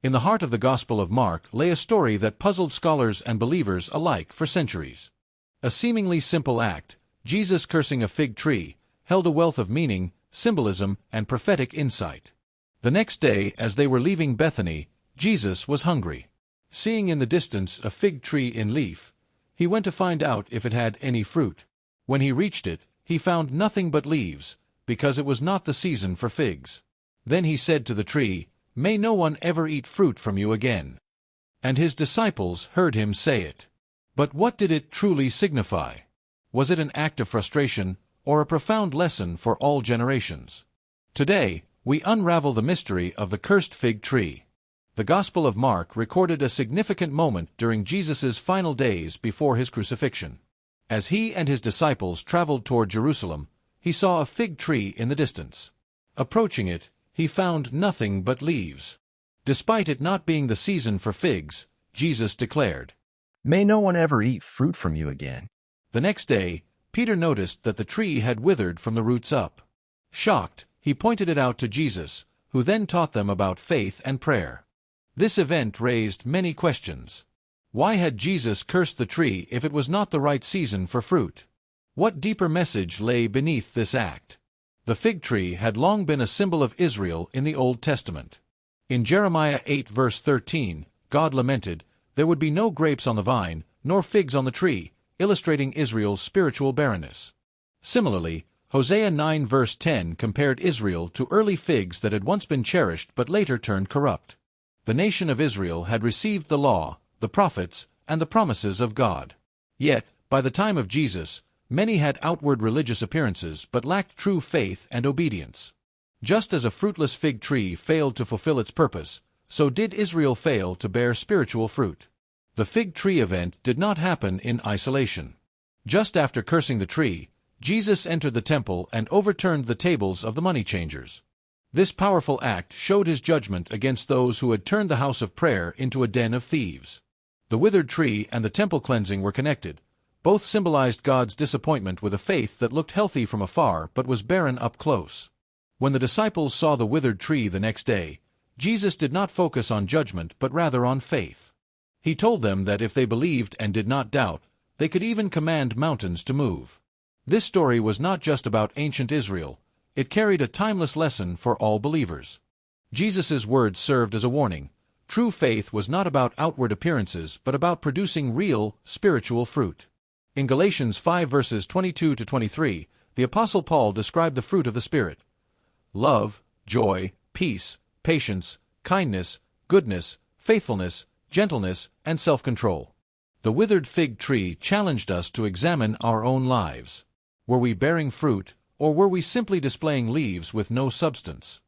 In the heart of the Gospel of Mark lay a story that puzzled scholars and believers alike for centuries. A seemingly simple act, Jesus cursing a fig tree, held a wealth of meaning, symbolism, and prophetic insight. The next day, as they were leaving Bethany, Jesus was hungry. Seeing in the distance a fig tree in leaf, he went to find out if it had any fruit. When he reached it, he found nothing but leaves, because it was not the season for figs. Then he said to the tree, "May no one ever eat fruit from you again." And his disciples heard him say it. But what did it truly signify? Was it an act of frustration, or a profound lesson for all generations? Today, we unravel the mystery of the cursed fig tree. The Gospel of Mark recorded a significant moment during Jesus' final days before his crucifixion. As he and his disciples traveled toward Jerusalem, he saw a fig tree in the distance. Approaching it, he found nothing but leaves. Despite it not being the season for figs, Jesus declared, "May no one ever eat fruit from you again." The next day, Peter noticed that the tree had withered from the roots up. Shocked, he pointed it out to Jesus, who then taught them about faith and prayer. This event raised many questions. Why had Jesus cursed the tree if it was not the right season for fruit? What deeper message lay beneath this act? The fig tree had long been a symbol of Israel in the Old Testament. In Jeremiah 8 verse 13, God lamented, "There would be no grapes on the vine, nor figs on the tree," illustrating Israel's spiritual barrenness. Similarly, Hosea 9 verse 10 compared Israel to early figs that had once been cherished but later turned corrupt. The nation of Israel had received the law, the prophets, and the promises of God. Yet, by the time of Jesus, many had outward religious appearances but lacked true faith and obedience. Just as a fruitless fig tree failed to fulfill its purpose, so did Israel fail to bear spiritual fruit. The fig tree event did not happen in isolation. Just after cursing the tree, Jesus entered the temple and overturned the tables of the money changers. This powerful act showed his judgment against those who had turned the house of prayer into a den of thieves. The withered tree and the temple cleansing were connected. Both symbolized God's disappointment with a faith that looked healthy from afar but was barren up close. When the disciples saw the withered tree the next day, Jesus did not focus on judgment but rather on faith. He told them that if they believed and did not doubt, they could even command mountains to move. This story was not just about ancient Israel. It carried a timeless lesson for all believers. Jesus' words served as a warning. True faith was not about outward appearances but about producing real, spiritual fruit. In Galatians 5 verses 22 to 23, the Apostle Paul described the fruit of the Spirit: love, joy, peace, patience, kindness, goodness, faithfulness, gentleness, and self-control. The withered fig tree challenged us to examine our own lives. Were we bearing fruit, or were we simply displaying leaves with no substance?